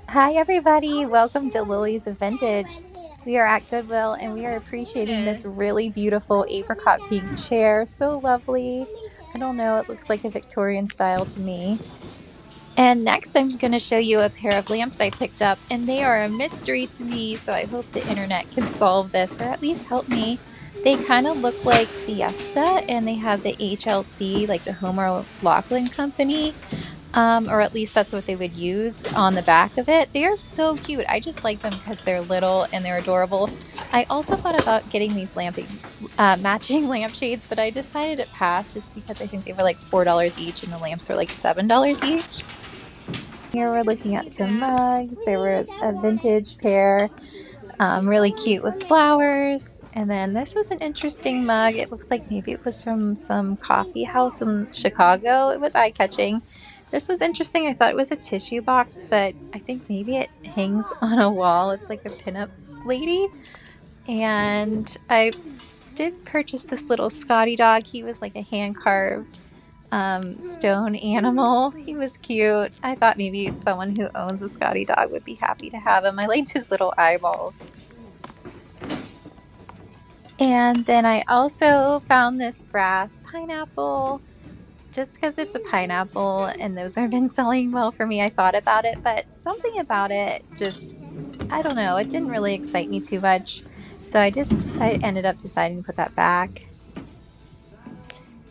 Hi, everybody. Welcome to Lily's of Vintage. We are at Goodwill and we are appreciating this really beautiful apricot pink chair. So lovely. I don't know, it looks like a Victorian style to me. And next, I'm going to show you a pair of lamps I picked up, and they are a mystery to me. So I hope the internet can solve this or at least help me. They kind of look like Fiesta and they have the HLC, like the Homer Laughlin Company, or at least that's what they would use on the back of it. They are so cute. I just like them because they're little and they're adorable. I also thought about getting these matching lampshades, but I decided to pass just because I think they were like $4 each and the lamps were like $7 each. Here we're looking at some mugs. They were a vintage pair, really cute with flowers. And then this was an interesting mug. It looks like maybe it was from some coffee house in Chicago. It was eye-catching. This was interesting. I thought it was a tissue box, but I think maybe it hangs on a wall. It's like a pinup lady. And I did purchase this little Scotty dog. He was like a hand-carved stone animal. He was cute. I thought maybe someone who owns a Scotty dog would be happy to have him. I liked his little eyeballs. And then I also found this brass pineapple. Just because it's a pineapple and those have been selling well for me, I thought about it, but something about it just, I don't know, it didn't really excite me too much. So I ended up deciding to put that back.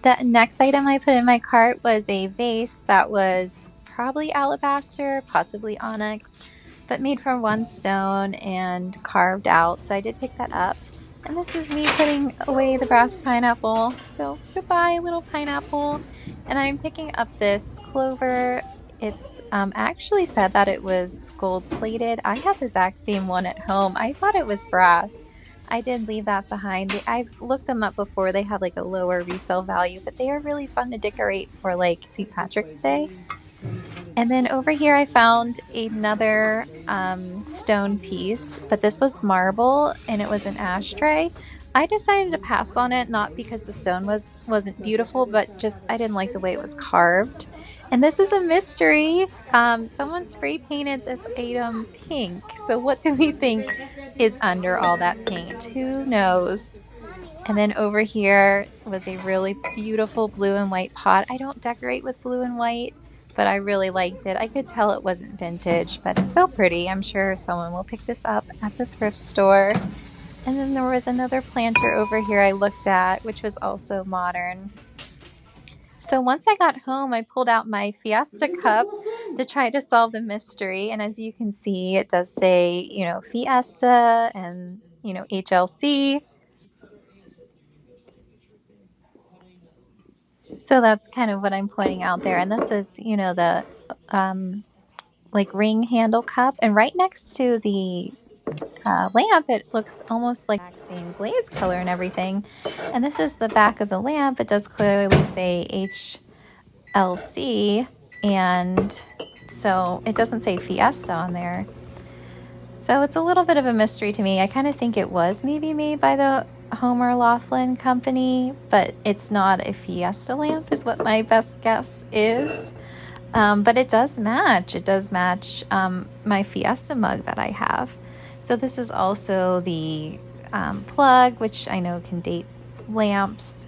The next item I put in my cart was a vase that was probably alabaster, possibly onyx, but made from one stone and carved out. So I did pick that up. And this is me putting away the brass pineapple. So goodbye, little pineapple. And I'm picking up this clover. It's actually said that it was gold plated. I have the exact same one at home. I thought it was brass. I did leave that behind. I've looked them up before. They have like a lower resale value, but they are really fun to decorate for like St. Patrick's Day. And then over here I found another stone piece, but this was marble and it was an ashtray. I decided to pass on it, not because the stone wasn't beautiful, but just I didn't like the way it was carved. And this is a mystery. Someone spray painted this item pink. So what do we think is under all that paint? Who knows? And then over here was a really beautiful blue and white pot. I don't decorate with blue and white, but I really liked it. I could tell it wasn't vintage, but it's so pretty. I'm sure someone will pick this up at the thrift store. And then there was another planter over here I looked at, which was also modern. So once I got home, I pulled out my Fiesta cup to try to solve the mystery. And as you can see, it does say, Fiesta and, HLC. So that's kind of what I'm pointing out there. And this is, the like ring handle cup. And right next to the lamp, it looks almost like the same glaze color and everything. And this is the back of the lamp. It does clearly say HLC. And so it doesn't say Fiesta on there. So it's a little bit of a mystery to me. I kind of think it was maybe made by the Homer Laughlin Company, but it's not a Fiesta lamp is what my best guess is. But it does match. It does match my Fiesta mug that I have. So this is also the plug, which I know can date lamps.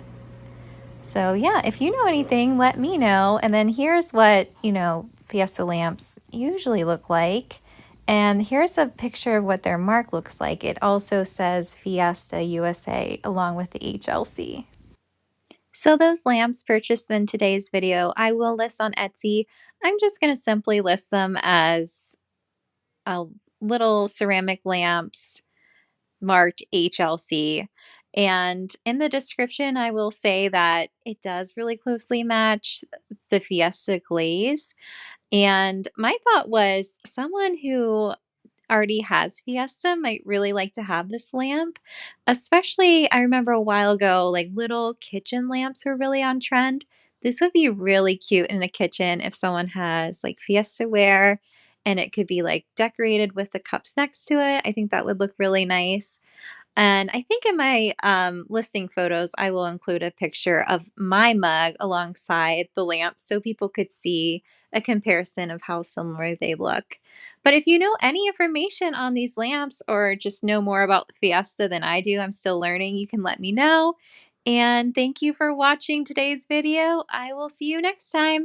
So yeah, if you know anything, let me know. And then here's what, Fiesta lamps usually look like. And here's a picture of what their mark looks like. It also says Fiesta USA along with the HLC. So those lamps purchased in today's video, I will list on Etsy. I'm just going to simply list them as little ceramic lamps marked HLC. And in the description, I will say that it does really closely match the Fiesta glaze. And my thought was someone who already has Fiesta might really like to have this lamp. Especially, I remember a while ago, like little kitchen lamps were really on trend. This would be really cute in a kitchen if someone has like Fiesta ware and it could be like decorated with the cups next to it. I think that would look really nice. And I think in my listing photos, I will include a picture of my mug alongside the lamp so people could see a comparison of how similar they look. But if you know any information on these lamps or just know more about the Fiesta than I do, I'm still learning, you can let me know. And thank you for watching today's video. I will see you next time.